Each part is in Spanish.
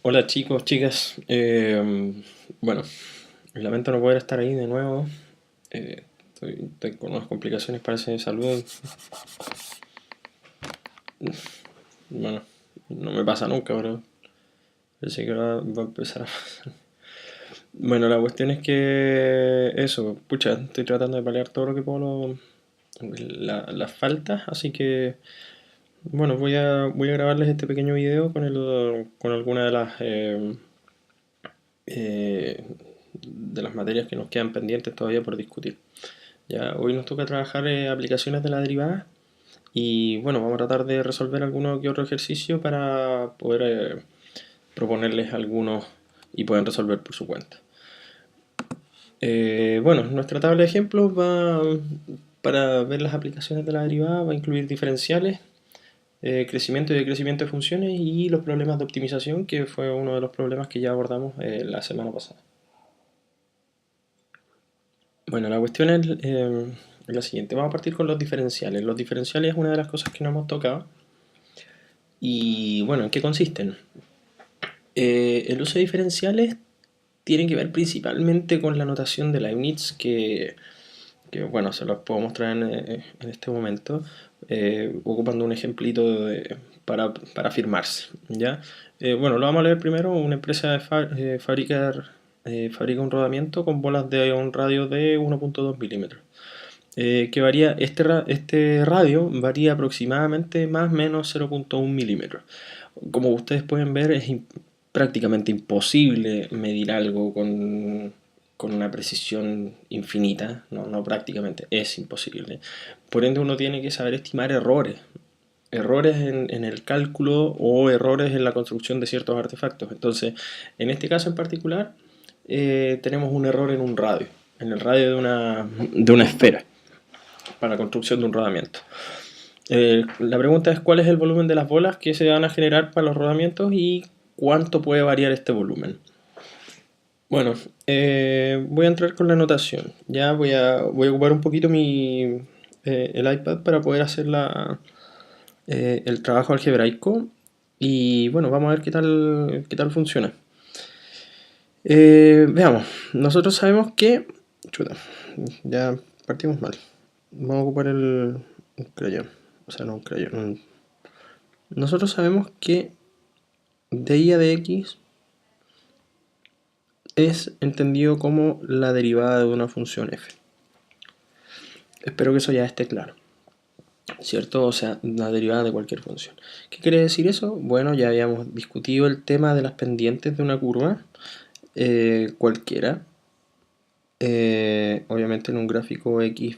Hola chicos, chicas. Bueno, lamento no poder estar ahí de nuevo. Estoy con unas complicaciones, parece, de salud. Bueno, no me pasa nunca, pero parece que ahora va a empezar a pasar. Bueno, la cuestión es que eso, pucha, estoy tratando de paliar todo lo que puedo las faltas, así que bueno, voy a grabarles este pequeño video con alguna eh, de las materias que nos quedan pendientes todavía por discutir. Ya, hoy nos toca trabajar aplicaciones de la derivada y bueno, vamos a tratar de resolver alguno que otro ejercicio para poder proponerles algunos y puedan resolver por su cuenta. Bueno, nuestra tabla de ejemplos para ver las aplicaciones de la derivada, va a incluir diferenciales, crecimiento y decrecimiento de funciones y los problemas de optimización, que fue uno de los problemas que ya abordamos la semana pasada. Bueno, la cuestión es la siguiente. Vamos a partir con los diferenciales. Los diferenciales es una de las cosas que no hemos tocado. Y bueno, ¿en qué consisten? El uso de diferenciales tiene que ver principalmente con la notación de Leibniz, que bueno, se los puedo mostrar en este momento, ocupando un ejemplito para firmarse, ¿ya? Bueno, lo vamos a leer primero. Una empresa fabrica un rodamiento con bolas de un radio de 1,2 milímetros. Que varía, este radio varía aproximadamente más o menos 0,1 milímetros. Como ustedes pueden ver, es prácticamente imposible medir algo con una precisión infinita. No, no prácticamente, es imposible. Por ende, uno tiene que saber estimar errores. Errores en el cálculo o errores en la construcción de ciertos artefactos. Entonces, en este caso en particular, tenemos un error en un radio, en el radio de una esfera, para la construcción de un rodamiento. La pregunta es cuál es el volumen de las bolas que se van a generar para los rodamientos y cuánto puede variar este volumen. Bueno, voy a entrar con la notación. Ya voy a ocupar un poquito el iPad para poder hacer el trabajo algebraico. Y bueno, vamos a ver qué tal funciona. Veamos, nosotros sabemos que... Chuta, ya partimos mal. Vamos a ocupar un crayón. O sea, no un crayón. Nosotros sabemos que dy de x es entendido como la derivada de una función f. Espero que eso ya esté claro, ¿cierto? O sea, la derivada de cualquier función. ¿Qué quiere decir eso? Bueno, ya habíamos discutido el tema de las pendientes de una curva cualquiera. Obviamente en un gráfico x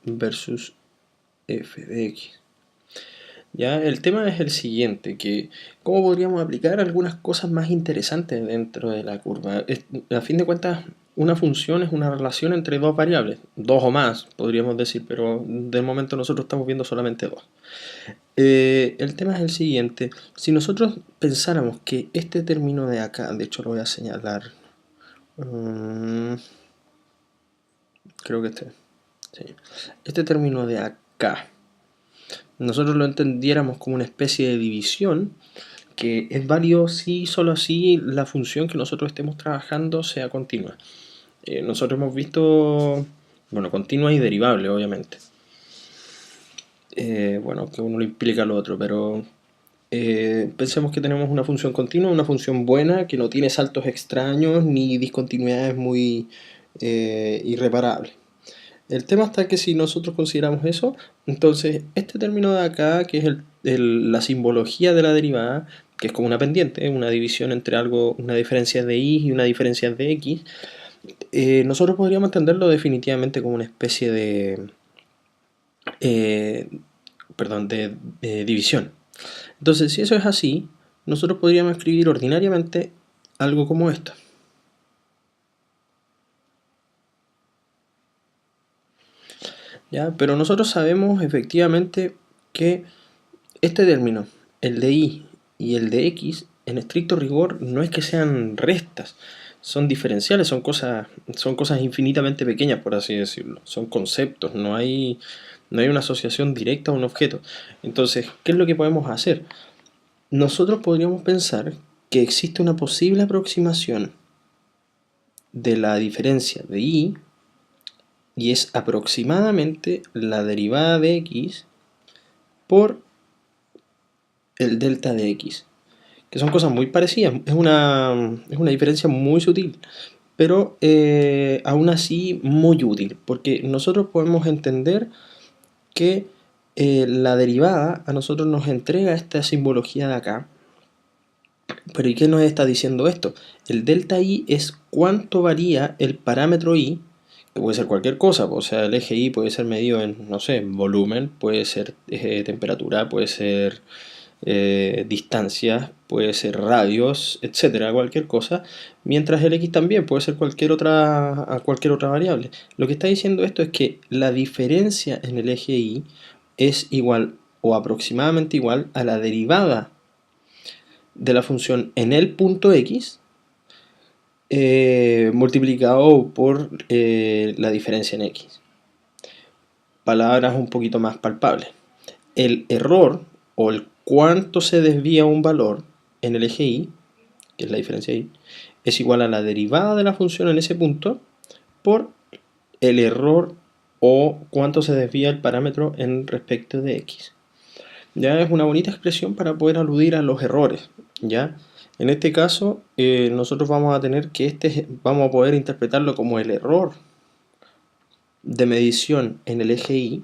versus f de x. Ya, el tema es el siguiente, que cómo podríamos aplicar algunas cosas más interesantes dentro de la curva. A fin de cuentas, una función es una relación entre dos variables, dos o más, podríamos decir, pero de momento nosotros estamos viendo solamente dos. El tema es el siguiente, si nosotros pensáramos que este término de acá, de hecho lo voy a señalar, creo que sí. Este término de acá, nosotros lo entendiéramos como una especie de división, que es válido si solo si la función que nosotros estemos trabajando sea continua. Nosotros hemos visto, bueno, continua y derivable, obviamente. Bueno, que uno lo implica lo otro, pero pensemos que tenemos una función continua, una función buena, que no tiene saltos extraños ni discontinuidades muy irreparables. El tema está que si nosotros consideramos eso, entonces este término de acá, que es la simbología de la derivada, que es como una pendiente, una división entre algo, una diferencia de y una diferencia de x, nosotros podríamos entenderlo definitivamente como una especie eh, de división. Entonces, si eso es así, nosotros podríamos escribir ordinariamente algo como esto. ¿Ya? Pero nosotros sabemos efectivamente que este término, el de y el de x, en estricto rigor no es que sean restas, son diferenciales, son cosas infinitamente pequeñas, por así decirlo. Son conceptos, no hay una asociación directa a un objeto. Entonces, ¿qué es lo que podemos hacer? nosotros podríamos pensar que existe una posible aproximación de la diferencia de y es aproximadamente la derivada de x por el delta de x, que son cosas muy parecidas, es una diferencia muy sutil, pero aún así muy útil, porque nosotros podemos entender que la derivada a nosotros nos entrega esta simbología de acá. Pero ¿y qué nos está diciendo esto? El delta i es cuánto varía el parámetro i, que puede ser cualquier cosa, o sea, el eje i puede ser medido en, no sé, volumen, puede ser temperatura, puede ser distancias, puede ser radios, etcétera, cualquier cosa, mientras el x también puede ser cualquier otra variable. Lo que está diciendo esto es que la diferencia en el eje y es igual o aproximadamente igual a la derivada de la función en el punto x multiplicado por la diferencia en x. Palabras un poquito más palpables. El error o el cuánto se desvía un valor en el eje y, que es la diferencia y, es igual a la derivada de la función en ese punto por el error o cuánto se desvía el parámetro en respecto de x. Ya es una bonita expresión para poder aludir a los errores. ¿Ya? En este caso, nosotros vamos a tener que vamos a poder interpretarlo como el error de medición en el eje y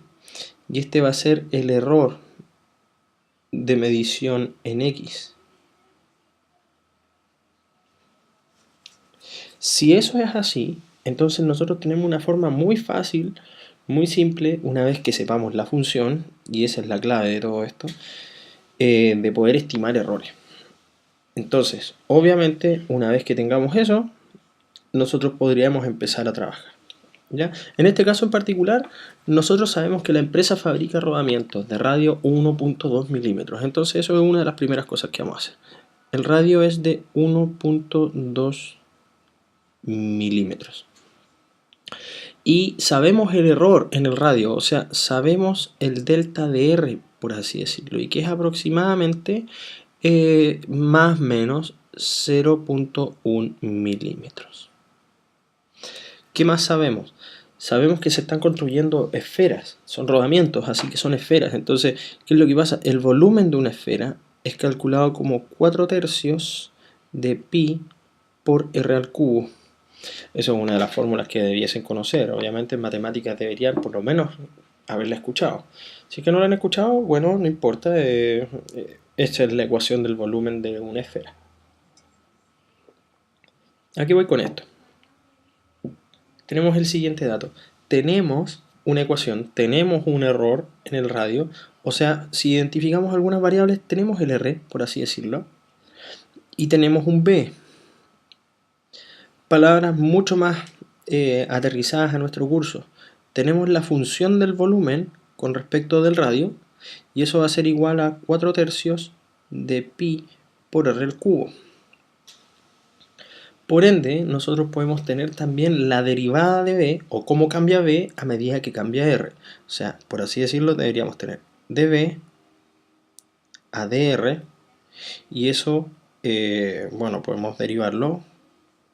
este va a ser el error de medición en x. Si eso es así, entonces nosotros tenemos una forma muy fácil, muy simple, una vez que sepamos la función, y esa es la clave de todo esto, de poder estimar errores. Entonces, obviamente, una vez que tengamos eso, nosotros podríamos empezar a trabajar. ¿Ya? En este caso en particular, nosotros sabemos que la empresa fabrica rodamientos de radio 1.2 milímetros. Entonces eso es una de las primeras cosas que vamos a hacer. El radio es de 1.2 milímetros. Y sabemos el error en el radio, o sea, sabemos el delta de R, por así decirlo, y que es aproximadamente más o menos 0.1 milímetros. ¿Qué más sabemos? Sabemos que se están construyendo esferas, son rodamientos, así que son esferas. Entonces, ¿qué es lo que pasa? El volumen de una esfera es calculado como 4/3 de pi por r al cubo. Eso es una de las fórmulas que debiesen conocer. Obviamente en matemáticas deberían por lo menos haberla escuchado. Si es que no la han escuchado, bueno, no importa. Esta es la ecuación del volumen de una esfera. Aquí voy con esto. Tenemos el siguiente dato. Tenemos una ecuación, tenemos un error en el radio. O sea, si identificamos algunas variables, tenemos el R, por así decirlo. Y tenemos un B. Palabras mucho más aterrizadas a nuestro curso. Tenemos la función del volumen con respecto del radio, y eso va a ser igual a 4/3 de pi por r al cubo. Por ende, nosotros podemos tener también la derivada de b, o cómo cambia b a medida que cambia r. O sea, por así decirlo, deberíamos tener db a dr, y eso, bueno, podemos derivarlo.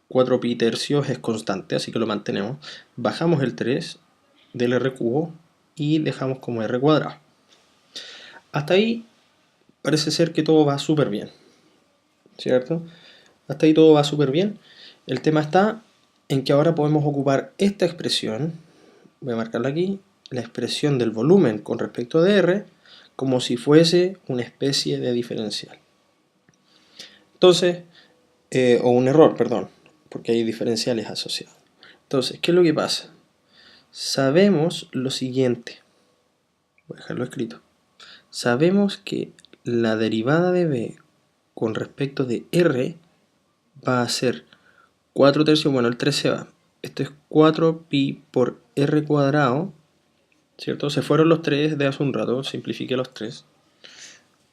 4pi tercios es constante, así que lo mantenemos. Bajamos el 3 del r cubo y dejamos como r cuadrado. Hasta ahí parece ser que todo va súper bien, ¿cierto? Hasta ahí todo va súper bien. El tema está en que ahora podemos ocupar esta expresión, voy a marcarla aquí, la expresión del volumen con respecto de r, como si fuese una especie de diferencial. Entonces, o un error, perdón, porque hay diferenciales asociados. Entonces, ¿qué es lo que pasa? Sabemos lo siguiente, voy a dejarlo escrito. Sabemos que la derivada de b con respecto de r va a ser 4/3, bueno, el 3 se va. Esto es 4pi por r cuadrado, ¿cierto? Se fueron los 3 de hace un rato, simplifiqué los 3.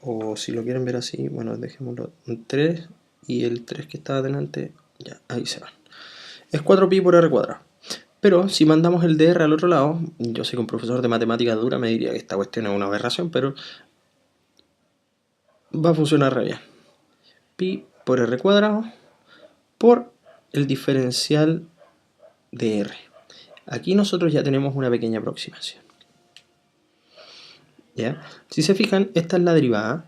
O si lo quieren ver así, bueno, dejémoslo un 3 y el 3 que estaba delante, ya, ahí se van. Es 4pi por r cuadrado. Pero si mandamos el dr al otro lado, yo sé que un profesor de matemáticas dura me diría que esta cuestión es una aberración, pero va a funcionar re bien. Pi por r cuadrado por el diferencial de r. Aquí nosotros ya tenemos una pequeña aproximación. ¿Ya? Si se fijan, esta es la derivada.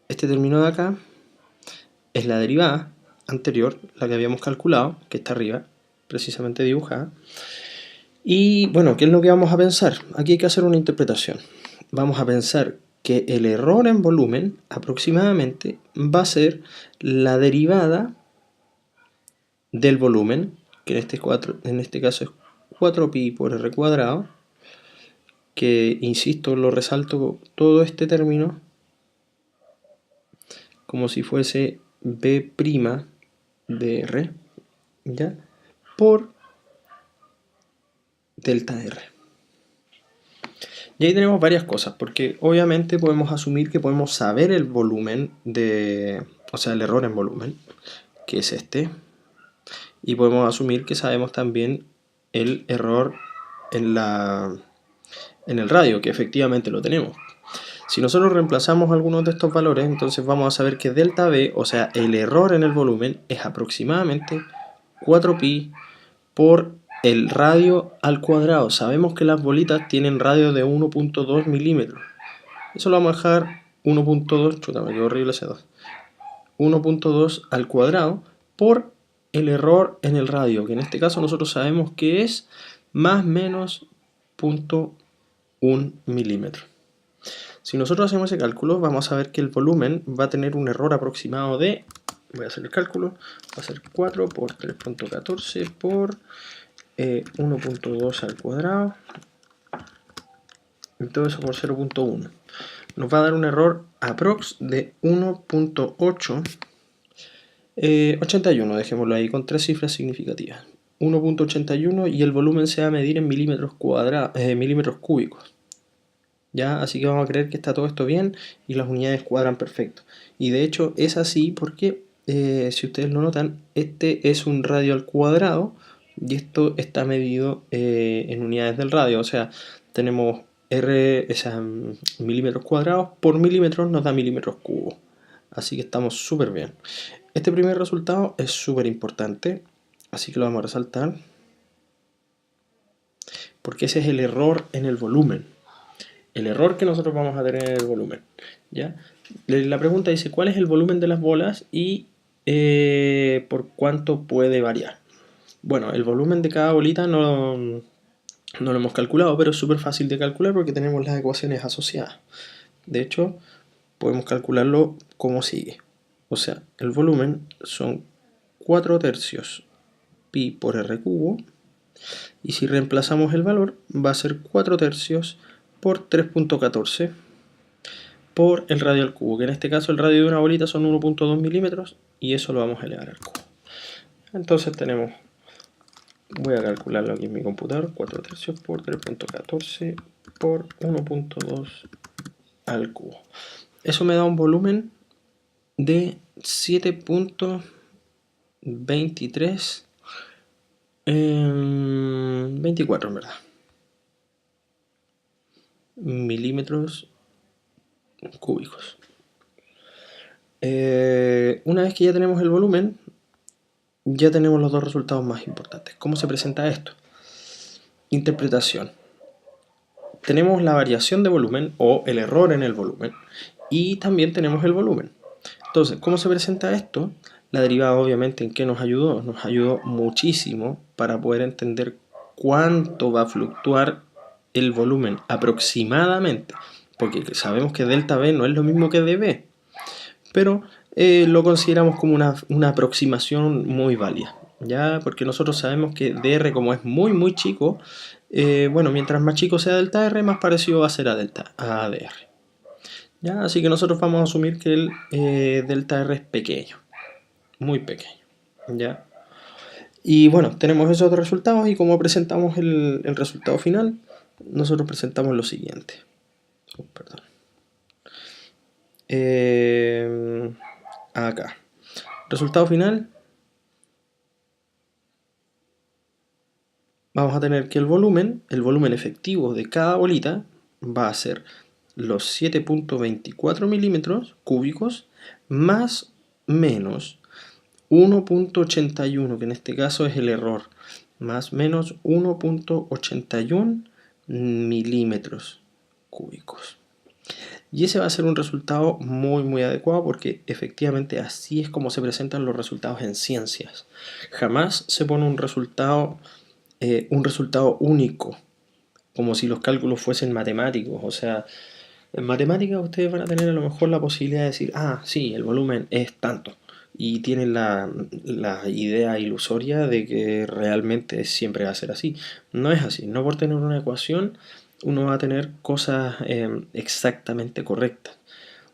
Este término de acá es la derivada anterior, la que habíamos calculado, que está arriba, precisamente dibujada. Y bueno, ¿qué es lo que vamos a pensar? Aquí hay que hacer una interpretación. Vamos a pensar que el error en volumen aproximadamente va a ser la derivada del volumen, que en este caso es 4pi por r cuadrado, que insisto, lo resalto todo este término como si fuese b' de r, ¿ya? Por delta r. Y ahí tenemos varias cosas, porque obviamente podemos asumir que podemos saber el volumen o sea, el error en volumen, que es este, y podemos asumir que sabemos también el error en el radio, que efectivamente lo tenemos. Si nosotros reemplazamos algunos de estos valores, entonces vamos a saber que delta B, o sea, el error en el volumen, es aproximadamente 4pi por el radio al cuadrado. Sabemos que las bolitas tienen radio de 1.2 milímetros. Eso lo vamos a dejar 1.2, chuta, me quedó horrible ese 2. 1.2 al cuadrado por el error en el radio, que en este caso nosotros sabemos que es más o menos 0.1 milímetro. Si nosotros hacemos ese cálculo, vamos a ver que el volumen va a tener un error aproximado de, voy a hacer el cálculo, va a ser 4 por 3.14 por 1.2 al cuadrado, y todo eso por 0.1. Nos va a dar un error aprox de 1.881, dejémoslo ahí con tres cifras significativas. 1.81 y el volumen se va a medir en milímetros cúbicos. ¿Ya? Así que vamos a creer que está todo esto bien y las unidades cuadran perfecto. Y de hecho es así porque, si ustedes lo notan, este es un radio al cuadrado y esto está medido en unidades del radio. O sea, tenemos milímetros cuadrados por milímetros nos da milímetros cubos. Así que estamos súper bien. Este primer resultado es súper importante, así que lo vamos a resaltar, porque ese es el error en el volumen. El error que nosotros vamos a tener en el volumen, ¿ya? La pregunta dice, ¿cuál es el volumen de las bolas y por cuánto puede variar? Bueno, el volumen de cada bolita no lo hemos calculado, pero es súper fácil de calcular porque tenemos las ecuaciones asociadas. De hecho, podemos calcularlo como sigue. O sea, el volumen son 4 tercios pi por r cubo, y si reemplazamos el valor va a ser 4 tercios por 3.14 por el radio al cubo, que en este caso el radio de una bolita son 1.2 milímetros y eso lo vamos a elevar al cubo. Entonces tenemos, voy a calcularlo aquí en mi computador, 4 tercios por 3.14 por 1.2 al cubo. Eso me da un volumen de 7.23 24 en verdad milímetros cúbicos. Una vez que ya tenemos el volumen, ya tenemos los dos resultados más importantes. ¿Cómo se presenta esto? Interpretación. Tenemos la variación de volumen o el error en el volumen y también tenemos el volumen. Entonces, ¿cómo se presenta esto? La derivada obviamente ¿en qué nos ayudó? Nos ayudó muchísimo para poder entender cuánto va a fluctuar el volumen aproximadamente, porque sabemos que delta B no es lo mismo que dB, pero lo consideramos como una aproximación muy válida, ¿ya? Porque nosotros sabemos que dr, como es muy muy chico, bueno, mientras más chico sea delta r, más parecido va a ser a dr. ¿Ya? Así que nosotros vamos a asumir que el delta r es pequeño, muy pequeño, ¿ya? Y bueno, tenemos esos dos resultados y como presentamos el resultado final, nosotros presentamos lo siguiente. Perdón. Acá. Resultado final. Vamos a tener que el volumen efectivo de cada bolita va a ser los 7.24 milímetros cúbicos más menos 1.81, que en este caso es el error, más menos 1.81 milímetros cúbicos. Y ese va a ser un resultado muy adecuado, porque efectivamente así es como se presentan los resultados en ciencias. Jamás se pone un resultado único, como si los cálculos fuesen matemáticos. O sea, en matemáticas ustedes van a tener a lo mejor la posibilidad de decir, ah, sí, el volumen es tanto. Y tienen la idea ilusoria de que realmente siempre va a ser así. No es así. No por tener una ecuación uno va a tener cosas exactamente correctas.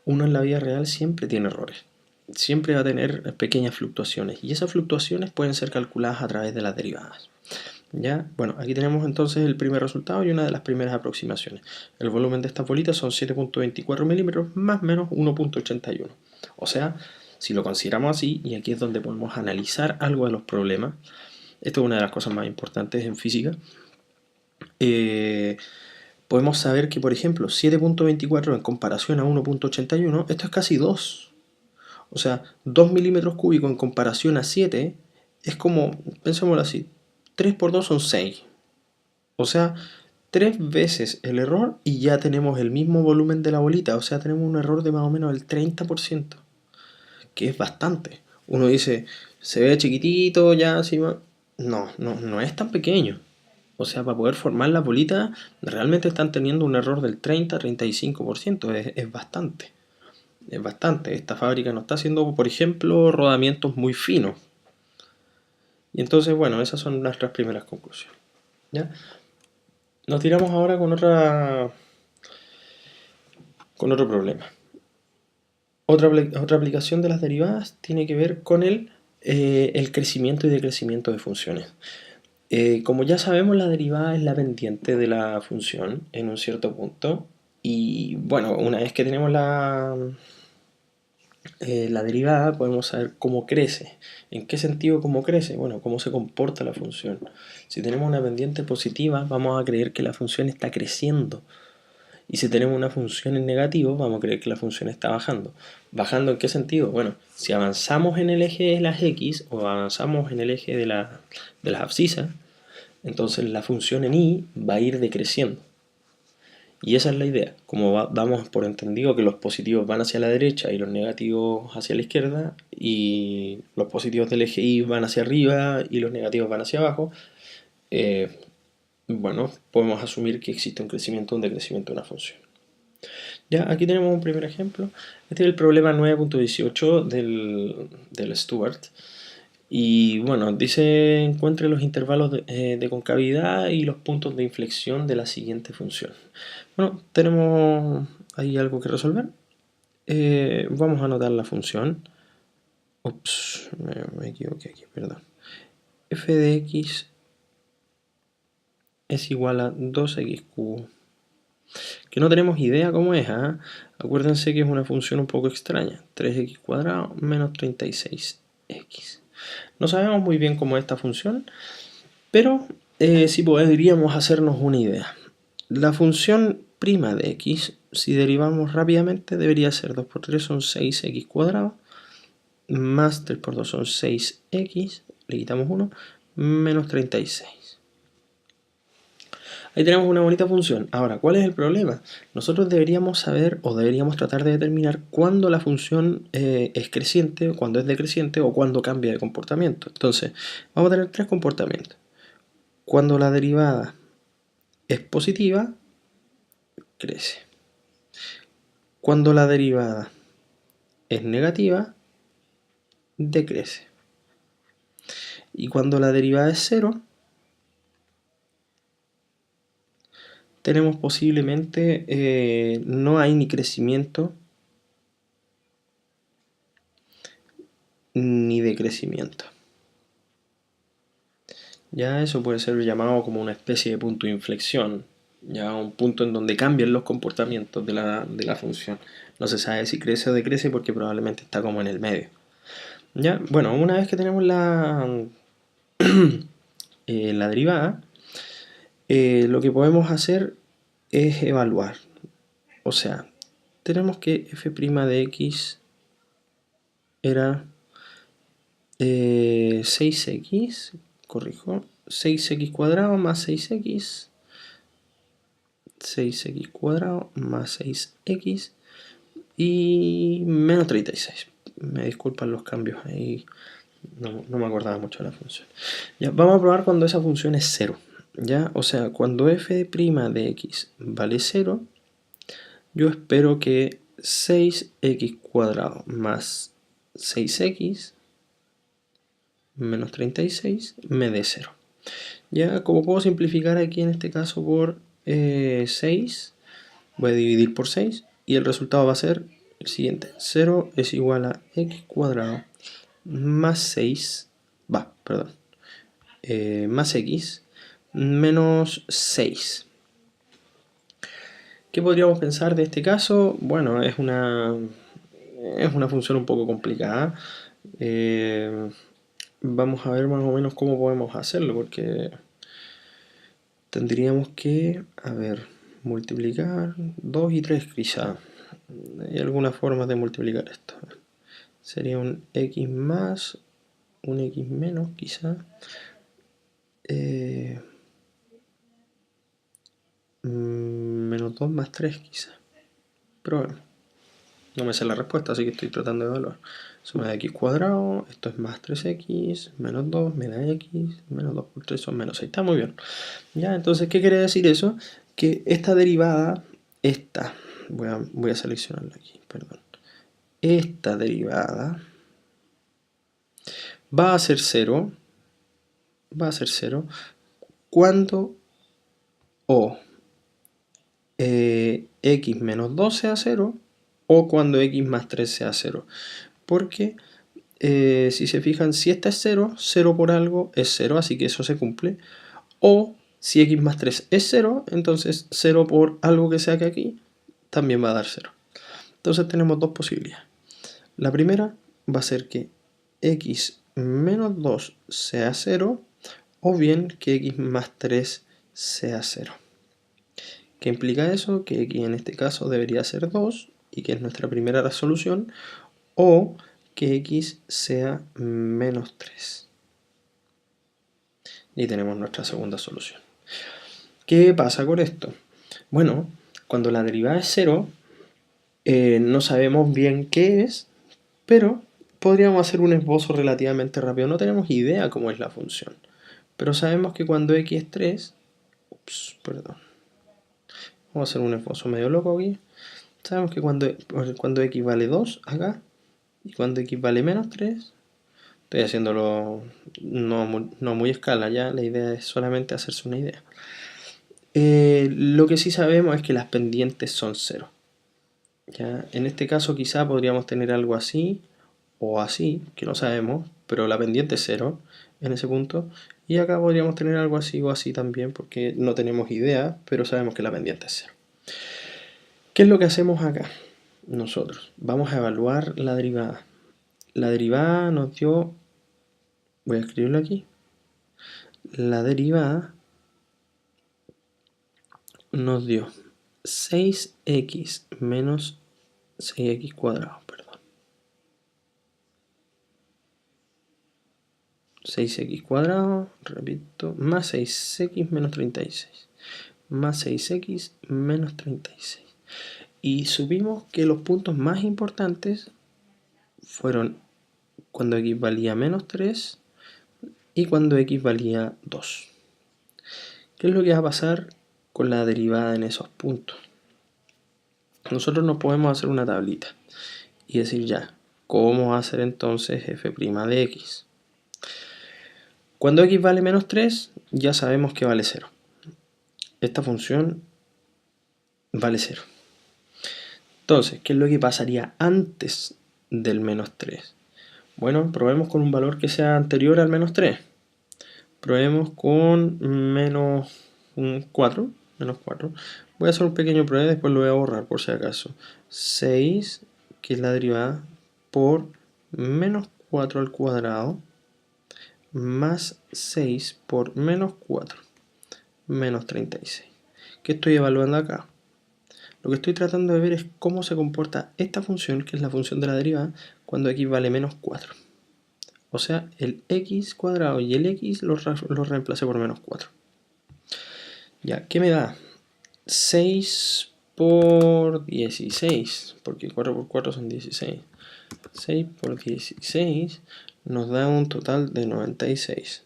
Uno en la vida real siempre tiene errores. Siempre va a tener pequeñas fluctuaciones. Y esas fluctuaciones pueden ser calculadas a través de las derivadas. ¿Ya? Bueno, aquí tenemos entonces el primer resultado y una de las primeras aproximaciones. El volumen de estas bolitas son 7.24 milímetros más o menos 1.81. O sea, si lo consideramos así, y aquí es donde podemos analizar algo de los problemas, esto es una de las cosas más importantes en física, podemos saber que, por ejemplo, 7.24 en comparación a 1.81, esto es casi 2. O sea, 2 milímetros cúbicos en comparación a 7 es como, pensémoslo así, 3 por 2 son 6. O sea, 3 veces el error y ya tenemos el mismo volumen de la bolita. O sea, tenemos un error de más o menos el 30%, que es bastante. Uno dice, se ve chiquitito ya encima. No es tan pequeño. O sea, para poder formar la bolita, realmente están teniendo un error del 30-35%. Es bastante. Es bastante. Esta fábrica no está haciendo, por ejemplo, rodamientos muy finos. Y entonces, bueno, esas son nuestras primeras conclusiones. ¿Ya? Nos tiramos ahora con otro problema. Otra aplicación de las derivadas tiene que ver con el crecimiento y decrecimiento de funciones. Como ya sabemos, la derivada es la pendiente de la función en un cierto punto. Y bueno, una vez que tenemos la derivada, podemos saber cómo crece. ¿En qué sentido cómo crece? Bueno, cómo se comporta la función. Si tenemos una pendiente positiva, vamos a creer que la función está creciendo. Y si tenemos una función en negativo, vamos a creer que la función está bajando. ¿Bajando en qué sentido? Bueno, si avanzamos en el eje de las x o avanzamos en el eje de las abscisas, entonces la función en y va a ir decreciendo. Y esa es la idea. Como damos por entendido que los positivos van hacia la derecha y los negativos hacia la izquierda, y los positivos del eje y van hacia arriba y los negativos van hacia abajo, bueno, podemos asumir que existe un crecimiento o un decrecimiento de una función. Ya, aquí tenemos un primer ejemplo. Este es el problema 9.18 del Stewart. Y bueno, dice encuentre los intervalos de concavidad y los puntos de inflexión de la siguiente función. Bueno, tenemos ahí algo que resolver. Vamos a anotar la función. Ups, me equivoqué aquí, perdón. F de x es igual a 2x cubo. Que no tenemos idea cómo es, ¿eh? Acuérdense que es una función un poco extraña. 3x cuadrado menos 36x. No sabemos muy bien cómo es esta función, pero sí podríamos hacernos una idea. La función prima de x, si derivamos rápidamente, debería ser 2 por 3 son 6x cuadrado, más 3 por 2 son 6x, le quitamos 1, menos 36. Ahí tenemos una bonita función. Ahora, ¿cuál es el problema? Nosotros deberíamos saber o deberíamos tratar de determinar cuándo la función es creciente, cuándo es decreciente o cuándo cambia de comportamiento. Entonces, vamos a tener tres comportamientos. Cuando la derivada es positiva, crece. Cuando la derivada es negativa, decrece. Y cuando la derivada es cero, tenemos posiblemente no hay ni crecimiento ni decrecimiento. Ya eso puede ser llamado como una especie de punto de inflexión, ya un punto en donde cambian los comportamientos de la función. No se sabe si crece o decrece porque probablemente está como en el medio. Ya, bueno, una vez que tenemos la derivada, lo que podemos hacer es evaluar. O sea, tenemos que f' de x era 6x, corrijo, 6x cuadrado más 6x, 6x cuadrado más 6x y menos 36. Me disculpan los cambios ahí, no me acordaba mucho de la función. Ya, vamos a probar cuando esa función es 0. ¿Ya? O sea, cuando f' de x vale 0, yo espero que 6x cuadrado más 6x menos 36 me dé 0. Ya, como puedo simplificar aquí en este caso por 6, voy a dividir por 6 y el resultado va a ser el siguiente. 0 es igual a x cuadrado más 6, más x menos 6. ¿Qué podríamos pensar de este caso? Bueno, es una función un poco complicada. Vamos a ver más o menos cómo podemos hacerlo, porque tendríamos que, multiplicar 2 y 3 quizá. Hay algunas formas de multiplicar esto. Sería un x más, un x menos quizá. Menos 2 más 3 quizá. Pero bueno, no me sé la respuesta, así que estoy tratando de evaluar. Suma de x cuadrado, esto es más 3x, menos 2 me da x, menos 2 por 3 son menos 6. Está muy bien. Ya, entonces, ¿qué quiere decir eso? Que esta derivada, voy a seleccionarla aquí, perdón. Esta derivada va a ser 0, cuando o x menos 2 sea 0 o cuando x más 3 sea 0. Porque si se fijan, si esta es 0, 0 por algo es 0, así que eso se cumple. O si x más 3 es 0, entonces 0 por algo que saque aquí también va a dar 0. Entonces tenemos dos posibilidades. La primera va a ser que x menos 2 sea 0 o bien que x más 3 sea 0. ¿Qué implica eso? Que x en este caso debería ser 2 y que es nuestra primera solución, o que x sea menos 3. Y tenemos nuestra segunda solución. ¿Qué pasa con esto? Bueno, cuando la derivada es 0, no sabemos bien qué es, pero podríamos hacer un esbozo relativamente rápido. No tenemos idea cómo es la función, pero sabemos que cuando x es 3, vamos a hacer un esbozo medio loco aquí. Sabemos que cuando x vale 2 acá, y cuando x vale menos 3, estoy haciéndolo no muy escala ya, la idea es solamente hacerse una idea. Lo que sí sabemos es que las pendientes son 0. ¿Ya? En este caso quizá podríamos tener algo así o así, que no sabemos, pero la pendiente es 0 en ese punto. Y acá podríamos tener algo así o así también, porque no tenemos idea, pero sabemos que la pendiente es 0. ¿Qué es lo que hacemos acá? Nosotros vamos a evaluar la derivada. La derivada nos dio, voy a escribirlo aquí, la derivada nos dio 6x menos 6x cuadrado, perdón. 6x cuadrado, repito, más 6x menos 36. Más 6x menos 36. Y supimos que los puntos más importantes fueron cuando x valía menos 3 y cuando x valía 2. ¿Qué es lo que va a pasar con la derivada en esos puntos? Nosotros nos podemos hacer una tablita y decir ya, ¿cómo va a ser entonces f' de x? Cuando x vale menos 3, ya sabemos que vale 0. Esta función vale 0. Entonces, ¿qué es lo que pasaría antes del menos 3? Bueno, probemos con un valor que sea anterior al menos 3. Probemos con menos 4. Voy a hacer un pequeño prueba y después lo voy a borrar por si acaso. 6, que es la derivada, por menos 4 al cuadrado, más 6 por menos 4, menos 36. ¿Qué estoy evaluando acá? Lo que estoy tratando de ver es cómo se comporta esta función, que es la función de la derivada, cuando x vale menos 4. O sea, el x cuadrado y el x los reemplacé por menos 4. Ya, ¿qué me da? 6 por 16, porque 4 por 4 son 16. 6 por 16 nos da un total de 96.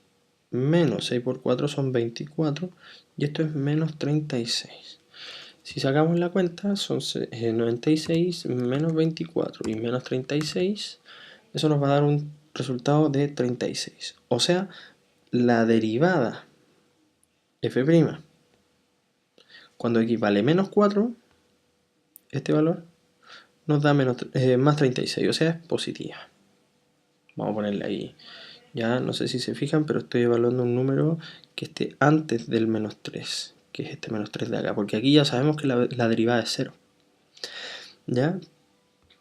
Menos 6 por 4 son 24, y esto es menos 36. Si sacamos la cuenta, son 96 menos 24 y menos 36. Eso nos va a dar un resultado de 36. O sea, la derivada f', cuando x vale menos 4, este valor nos da más 36, o sea, es positiva. Vamos a ponerle ahí. Ya no sé si se fijan, pero estoy evaluando un número que esté antes del menos 3, que es este menos 3 de acá, porque aquí ya sabemos que la derivada es 0. ¿Ya?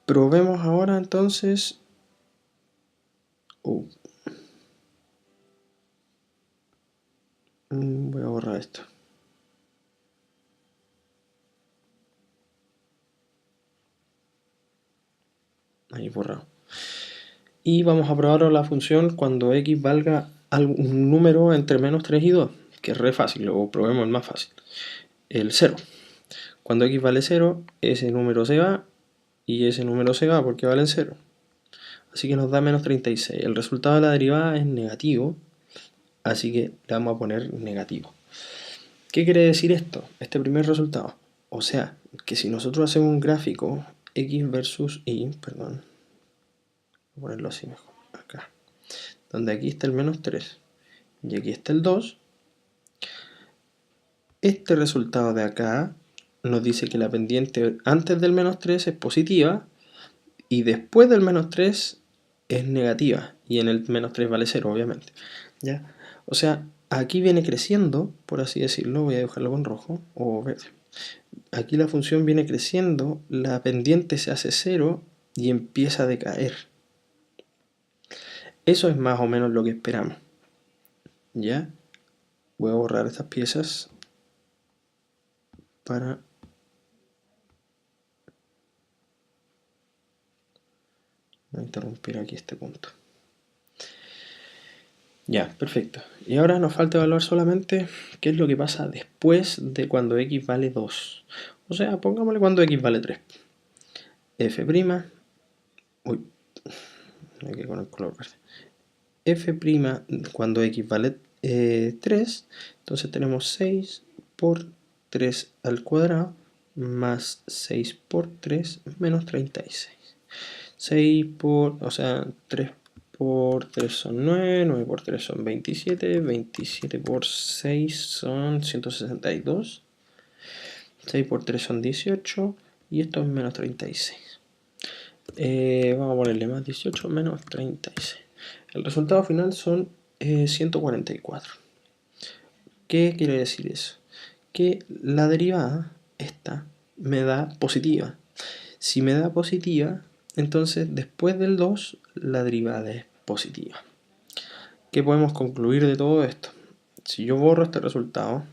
Probemos ahora entonces. Voy a borrar esto. Ahí borrado. Y vamos a probar la función cuando x valga un número entre menos 3 y 2, que es re fácil, o probemos el más fácil. El 0. Cuando x vale 0, ese número se va y ese número se va porque vale 0. Así que nos da menos 36. El resultado de la derivada es negativo, así que le vamos a poner negativo. ¿Qué quiere decir esto? Este primer resultado. O sea, que si nosotros hacemos un gráfico x versus y, perdón, voy a ponerlo así mejor, acá, donde aquí está el menos 3 y aquí está el 2, este resultado de acá nos dice que la pendiente antes del menos 3 es positiva y después del menos 3 es negativa, y en el menos 3 vale 0, obviamente. ¿Ya? O sea, aquí viene creciendo, por así decirlo, voy a dibujarlo con rojo o verde. Aquí la función viene creciendo, la pendiente se hace 0 y empieza a decaer. Eso es más o menos lo que esperamos. ¿Ya? Voy a borrar estas piezas para no interrumpir aquí este punto. Ya, perfecto. Y ahora nos falta evaluar solamente qué es lo que pasa después de cuando x vale 2. O sea, pongámosle cuando x vale 3. F', uy, aquí con el color verde. F' cuando x vale 3, entonces tenemos 6 por 3 al cuadrado más 6 por 3 menos 36. 6 por, o sea, 3 por 3 son 9, 9 por 3 son 27, 27 por 6 son 162, 6 por 3 son 18 y esto es menos 36. Vamos a ponerle más 18 menos 36. El resultado final son 144. ¿Qué quiere decir eso? Que la derivada, esta, me da positiva. Si me da positiva, entonces después del 2 la derivada es positiva. ¿Qué podemos concluir de todo esto? Si yo borro este resultado,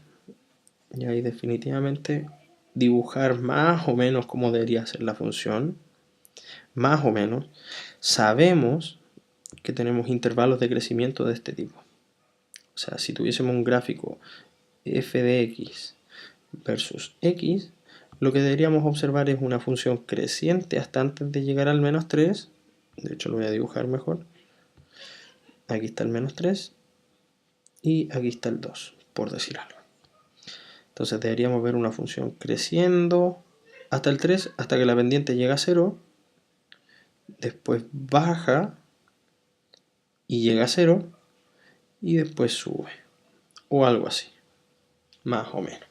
y ahí definitivamente dibujar más o menos cómo debería ser la función, más o menos, sabemos que tenemos intervalos de crecimiento de este tipo. O sea, si tuviésemos un gráfico f de x versus x, lo que deberíamos observar es una función creciente hasta antes de llegar al menos 3. De hecho, lo voy a dibujar mejor. Aquí está el menos 3 y aquí está el 2, por decir algo. Entonces deberíamos ver una función creciendo hasta el 3, hasta que la pendiente llega a 0, después baja y llega a 0 y después sube, o algo así, más o menos.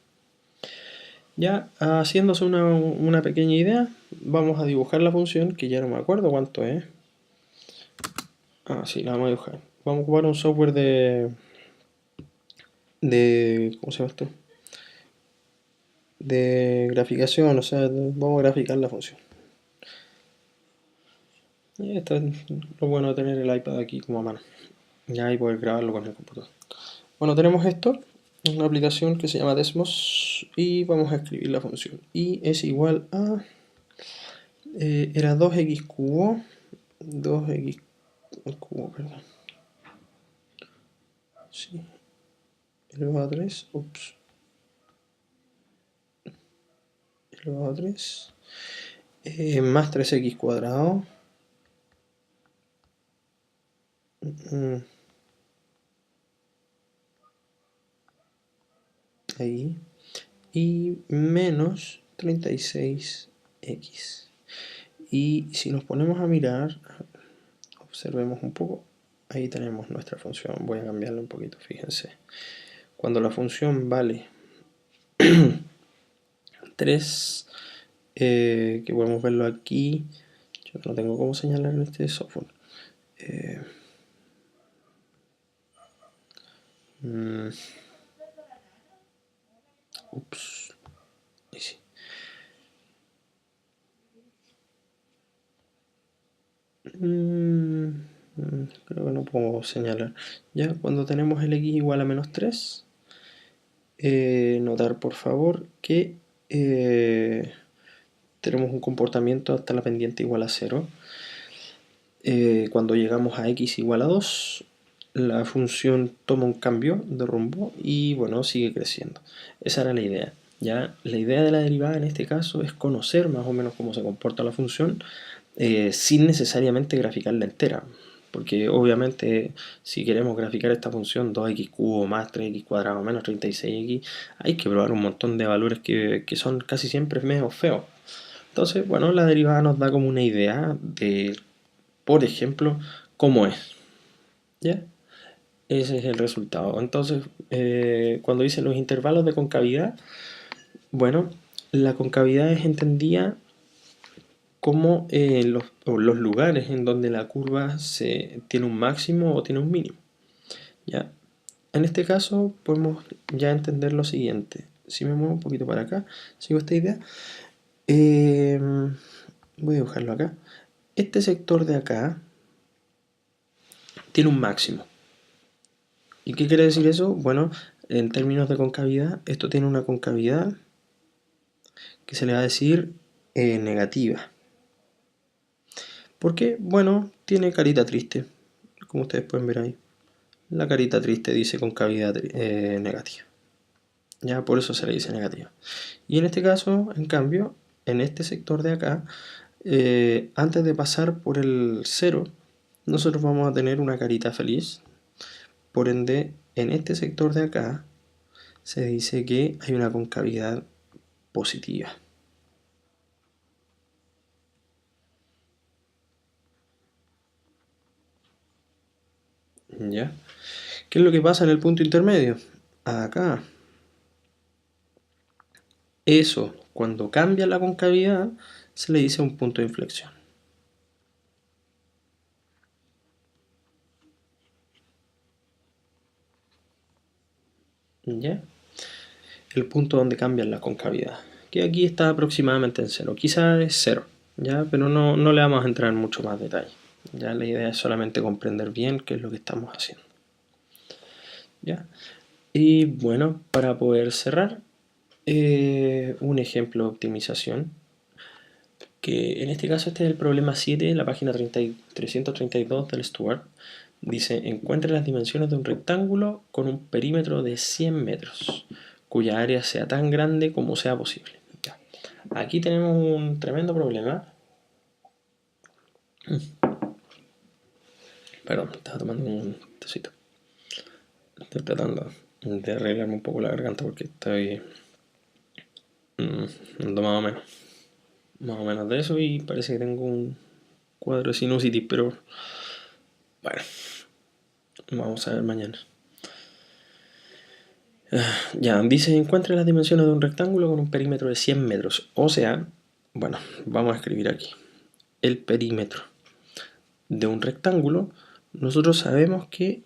Ya haciéndose una pequeña idea, vamos a dibujar la función, que ya no me acuerdo cuánto es. Sí, la vamos a dibujar. Vamos a ocupar un software ¿cómo se llama esto? De graficación, o sea, vamos a graficar la función. Y esto es lo bueno de tener el iPad aquí como a mano. Ya y poder grabarlo con el computador. Bueno, tenemos esto. una aplicación que se llama Desmos y vamos a escribir la función. Y es igual a, era 2x cubo, 2x cubo, perdón. Sí, elevado a 3, ups. Elevado a 3, más 3x cuadrado. Ahí. Y menos 36x. Y si nos ponemos a mirar, observemos un poco, ahí tenemos nuestra función. Voy a cambiarla un poquito, fíjense. Cuando la función vale 3, que podemos verlo aquí, yo no tengo cómo señalar en este software. Ups. Ahí sí. Creo que no puedo señalar. Ya, cuando tenemos el x igual a menos 3, notar por favor que tenemos un comportamiento hasta la pendiente igual a 0. Cuando llegamos a x igual a 2, la función toma un cambio de rumbo y bueno, sigue creciendo. Esa era la idea. ¿Ya? La idea de la derivada en este caso es conocer más o menos cómo se comporta la función sin necesariamente graficarla entera. Porque obviamente si queremos graficar esta función 2x cubo más 3x cuadrado menos 36x, hay que probar un montón de valores que son casi siempre medio feos. Entonces, bueno, la derivada nos da como una idea de, por ejemplo, cómo es. ¿Ya? Ese es el resultado. Entonces, cuando dicen los intervalos de concavidad, bueno, la concavidad es entendida como los lugares en donde la curva tiene un máximo o tiene un mínimo. ¿Ya? En este caso podemos ya entender lo siguiente. Si me muevo un poquito para acá, sigo esta idea. Voy a dibujarlo acá. Este sector de acá tiene un máximo. ¿Y qué quiere decir eso? Bueno, en términos de concavidad, esto tiene una concavidad que se le va a decir negativa. ¿Por qué? Bueno, tiene carita triste, como ustedes pueden ver ahí. La carita triste dice concavidad negativa. Ya por eso se le dice negativa. Y en este caso, en cambio, en este sector de acá, antes de pasar por el 0, nosotros vamos a tener una carita feliz. Por ende, en este sector de acá se dice que hay una concavidad positiva. ¿Ya? ¿Qué es lo que pasa en el punto intermedio? Acá. Eso, cuando cambia la concavidad, se le dice un punto de inflexión. ¿Ya? El punto donde cambia la concavidad, que aquí está aproximadamente en 0. Quizás es 0, ¿ya? Pero no le vamos a entrar en mucho más detalle. Ya la idea es solamente comprender bien qué es lo que estamos haciendo. ¿Ya? Y bueno, para poder cerrar, un ejemplo de optimización, que en este caso este es el problema 7, la página 332 del Stuart. Dice, encuentre las dimensiones de un rectángulo con un perímetro de 100 metros, cuya área sea tan grande como sea posible. Ya. Aquí tenemos un tremendo problema. Perdón, estaba tomando un tecito. Estoy tratando de arreglarme un poco la garganta porque estoy ando más o menos de eso y parece que tengo un cuadro de sinusitis, pero bueno, vamos a ver mañana. Ya, dice, encuentre las dimensiones de un rectángulo con un perímetro de 100 metros. O sea, bueno, vamos a escribir aquí. El perímetro de un rectángulo, nosotros sabemos que,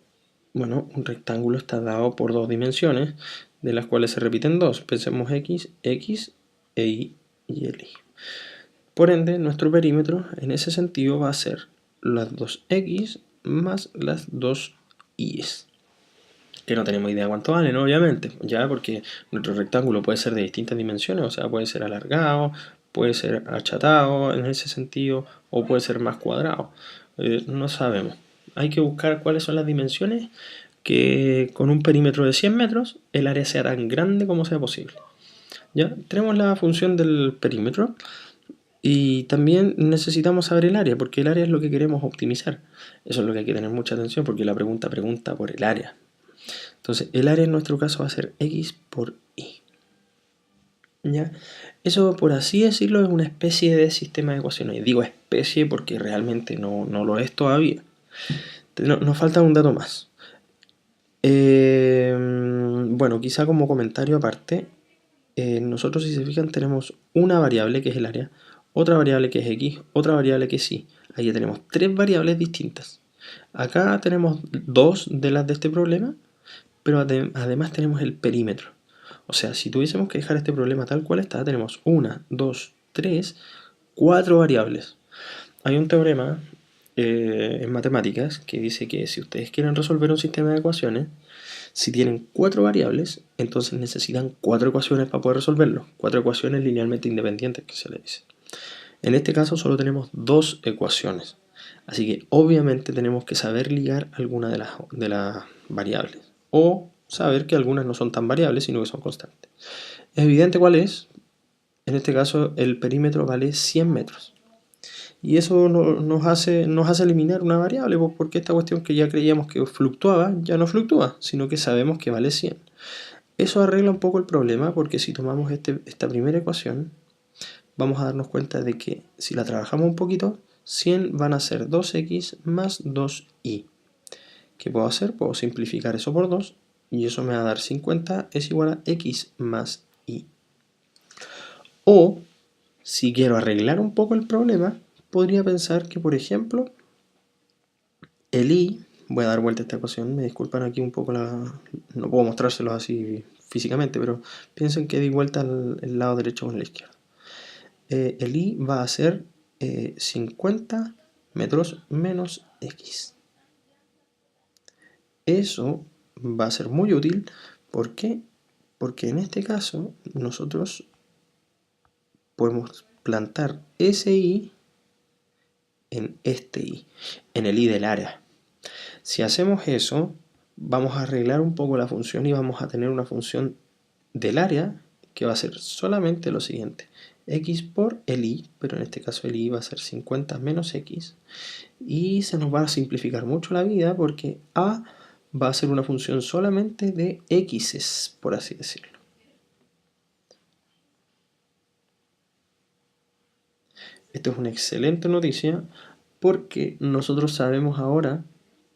bueno, un rectángulo está dado por dos dimensiones, de las cuales se repiten dos. Pensemos x, x e y y el y. Por ende, nuestro perímetro en ese sentido va a ser las dos x más las dos y's. que no tenemos idea cuánto valen, obviamente, ya, porque nuestro rectángulo puede ser de distintas dimensiones, o sea, puede ser alargado, puede ser achatado en ese sentido, o puede ser más cuadrado. No sabemos. Hay que buscar cuáles son las dimensiones que con un perímetro de 100 metros el área sea tan grande como sea posible. ¿Ya? Tenemos la función del perímetro y también necesitamos saber el área, porque el área es lo que queremos optimizar. Eso es lo que hay que tener mucha atención, porque la pregunta pregunta por el área. Entonces, el área en nuestro caso va a ser x por y. ¿Ya? Eso, por así decirlo, es una especie de sistema de ecuaciones. Y digo especie porque realmente no lo es todavía. Nos falta un dato más. Bueno, quizá como comentario aparte, nosotros, si se fijan, tenemos una variable que es el área, otra variable que es x, otra variable que es y. Ahí ya tenemos tres variables distintas. Acá tenemos dos de las de este problema, pero además tenemos el perímetro. O sea, si tuviésemos que dejar este problema tal cual está, tenemos 1, 2, 3, 4 variables. Hay un teorema en matemáticas que dice que si ustedes quieren resolver un sistema de ecuaciones, si tienen 4 variables, entonces necesitan 4 ecuaciones para poder resolverlo. 4 ecuaciones linealmente independientes, que se le dice. En este caso solo tenemos 2 ecuaciones. Así que obviamente tenemos que saber ligar alguna de las variables. O saber que algunas no son tan variables, sino que son constantes. Es evidente cuál es. En este caso el perímetro vale 100 metros. Y eso nos hace eliminar una variable, porque esta cuestión que ya creíamos que fluctuaba, ya no fluctúa, sino que sabemos que vale 100. Eso arregla un poco el problema, porque si tomamos esta primera ecuación, vamos a darnos cuenta de que si la trabajamos un poquito, 100 van a ser 2x más 2y. ¿Qué puedo hacer? Puedo simplificar eso por 2 y eso me va a dar 50 es igual a x más y. O, si quiero arreglar un poco el problema, podría pensar que, por ejemplo, el y, voy a dar vuelta a esta ecuación, me disculpan aquí un poco, no puedo mostrárselos así físicamente, pero piensen que di vuelta el lado derecho con el izquierdo. El y va a ser 50 metros menos x. Eso va a ser muy útil. ¿Por qué? Porque en este caso nosotros podemos plantar ese y en este y, en el y del área. Si hacemos eso, vamos a arreglar un poco la función y vamos a tener una función del área que va a ser solamente lo siguiente: x por el y, pero en este caso el y va a ser 50 menos x, y se nos va a simplificar mucho la vida porque a va a ser una función solamente de x's, por así decirlo. Esto es una excelente noticia porque nosotros sabemos ahora,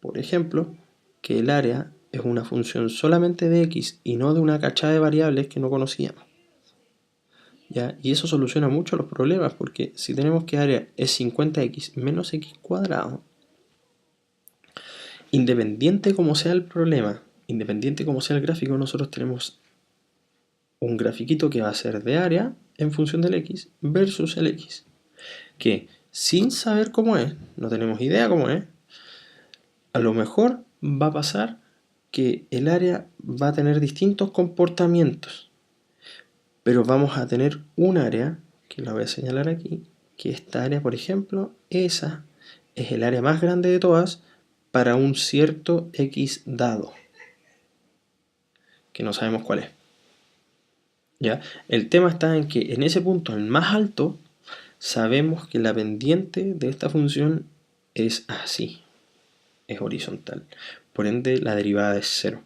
por ejemplo, que el área es una función solamente de x y no de una cachada de variables que no conocíamos. ¿Ya? Y eso soluciona mucho los problemas, porque si tenemos que área es 50x menos x cuadrado, independiente como sea el problema, independiente como sea el gráfico, nosotros tenemos un grafiquito que va a ser de área en función del x versus el x, que sin saber cómo es, no tenemos idea cómo es, a lo mejor va a pasar que el área va a tener distintos comportamientos, pero vamos a tener un área, que la voy a señalar aquí, que esta área, por ejemplo, esa es el área más grande de todas para un cierto x dado, que no sabemos cuál es. ¿Ya? El tema está en que en ese punto, el más alto, sabemos que la pendiente de esta función es así, es horizontal. Por ende, la derivada es 0.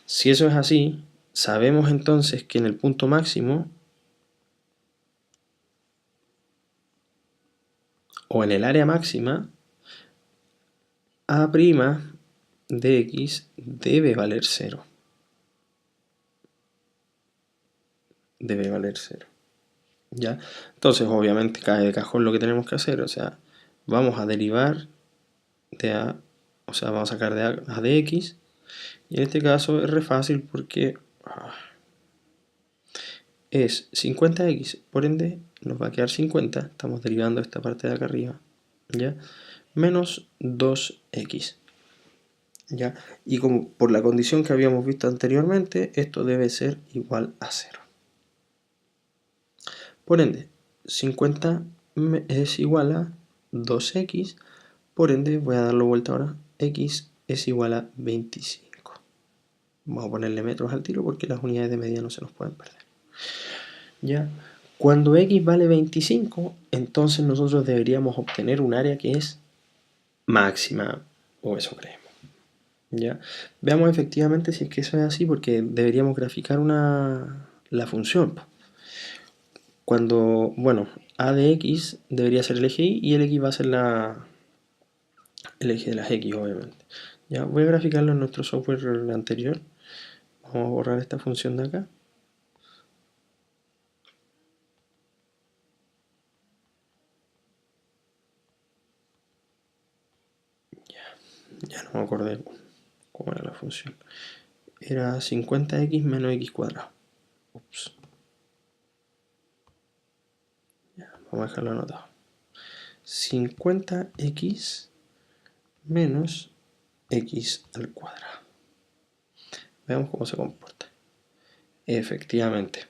Si eso es así, sabemos entonces que en el punto máximo, o en el área máxima, a' de x debe valer 0. Debe valer 0. ¿Ya? Entonces, obviamente, cae de cajón lo que tenemos que hacer. O sea, vamos a derivar de a, o sea, vamos a sacar de a de x. Y en este caso es re fácil porque es 50x, por ende nos va a quedar 50, estamos derivando esta parte de acá arriba, ¿ya? Menos 2x. ¿ya? Y como por la condición que habíamos visto anteriormente, esto debe ser igual a 0. Por ende, 50 es igual a 2x, por ende voy a darlo vuelta ahora, x es igual a 25. Vamos a ponerle metros al tiro porque las unidades de medida no se nos pueden perder. ¿Ya? Cuando x vale 25, entonces nosotros deberíamos obtener un área que es máxima, o eso creemos. ¿Ya? Veamos efectivamente si es que eso es así, porque deberíamos graficar la función. Cuando, bueno, a de x debería ser el eje y el x va a ser el eje de las x, obviamente. Ya, voy a graficarlo en nuestro software anterior. Vamos a borrar esta función de acá. Ya no me acordé cómo era la función. Era 50x menos x cuadrado. Ups. Ya, vamos a dejarlo anotado. 50x menos x al cuadrado. Veamos cómo se comporta. Efectivamente,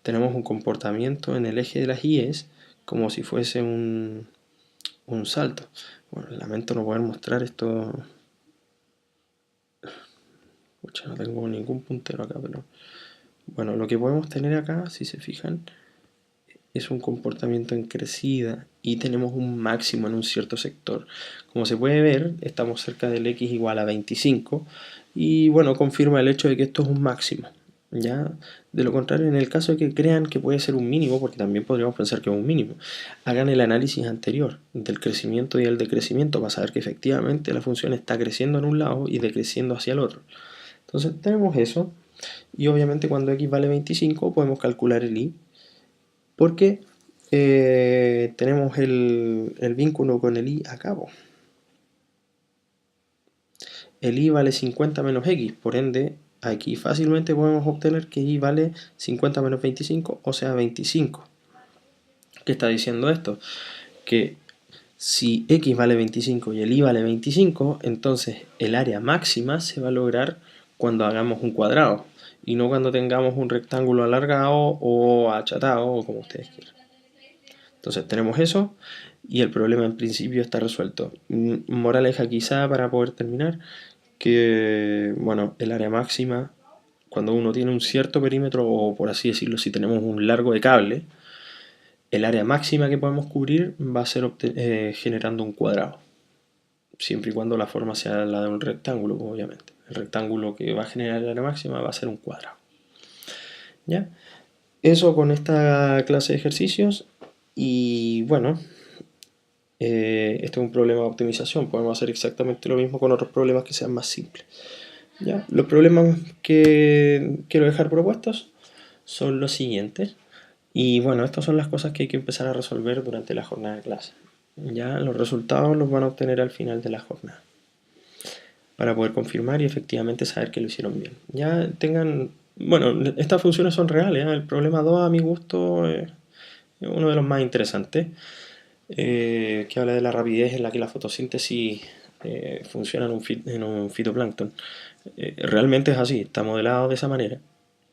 tenemos un comportamiento en el eje de las y como si fuese un salto. Bueno, lamento no poder mostrar esto. Pucha, no tengo ningún puntero acá, pero bueno, lo que podemos tener acá, si se fijan, es un comportamiento en crecida y tenemos un máximo en un cierto sector. Como se puede ver, estamos cerca del x igual a 25 y bueno, confirma el hecho de que esto es un máximo. ¿Ya? De lo contrario, en el caso de que crean que puede ser un mínimo, porque también podríamos pensar que es un mínimo, hagan el análisis anterior del crecimiento y el decrecimiento para saber que efectivamente la función está creciendo en un lado y decreciendo hacia el otro. Entonces tenemos eso, y obviamente cuando x vale 25 podemos calcular el y, porque tenemos el vínculo con el y a cabo. El y vale 50 menos x, por ende aquí fácilmente podemos obtener que y vale 50 menos 25, o sea 25. ¿Qué está diciendo esto? Que si x vale 25 y el y vale 25, entonces el área máxima se va a lograr cuando hagamos un cuadrado y no cuando tengamos un rectángulo alargado o achatado o como ustedes quieran. Entonces tenemos eso y el problema en principio está resuelto. Moraleja quizá para poder terminar, que bueno, el área máxima, cuando uno tiene un cierto perímetro, o por así decirlo, si tenemos un largo de cable, el área máxima que podemos cubrir va a ser generando un cuadrado, siempre y cuando la forma sea la de un rectángulo, obviamente. El rectángulo que va a generar el área máxima va a ser un cuadrado. ¿Ya? Eso con esta clase de ejercicios y bueno, este es un problema de optimización, podemos hacer exactamente lo mismo con otros problemas que sean más simples. ¿Ya? Los problemas que quiero dejar propuestos son los siguientes. Y bueno, estas son las cosas que hay que empezar a resolver durante la jornada de clase. Ya los resultados los van a obtener al final de la jornada, para poder confirmar y efectivamente saber que lo hicieron bien. Ya tengan, bueno, estas funciones son reales, ¿eh? El problema 2 a mi gusto es uno de los más interesantes, que habla de la rapidez en la que la fotosíntesis funciona en un fitoplancton. Realmente es así, está modelado de esa manera.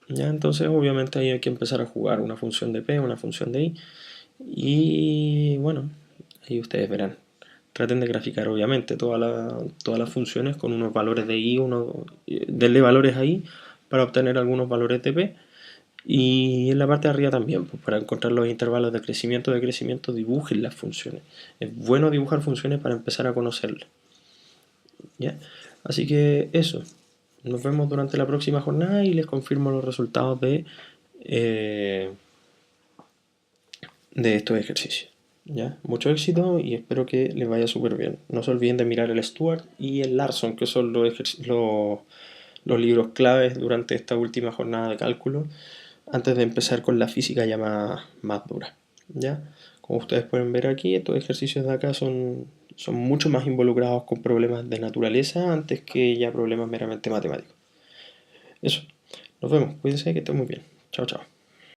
¿Ya? Entonces obviamente ahí hay que empezar a jugar una función de P, una función de I, y bueno, ahí ustedes verán. Traten de graficar obviamente todas las funciones con unos valores de I, denle valores a I para obtener algunos valores de P, y en la parte de arriba también, pues, para encontrar los intervalos de crecimiento, dibujen las funciones. Es bueno dibujar funciones para empezar a conocerlas. ¿Ya? Así que eso. Nos vemos durante la próxima jornada y les confirmo los resultados de estos ejercicios. ¿Ya? Mucho éxito y espero que les vaya súper bien. No se olviden de mirar el Stuart y el Larson, que son los libros claves durante esta última jornada de cálculo, antes de empezar con la física ya más dura. ¿Ya? Como ustedes pueden ver aquí, estos ejercicios de acá son mucho más involucrados con problemas de naturaleza antes que ya problemas meramente matemáticos. Eso, nos vemos, cuídense, que estén muy bien. Chao, chao.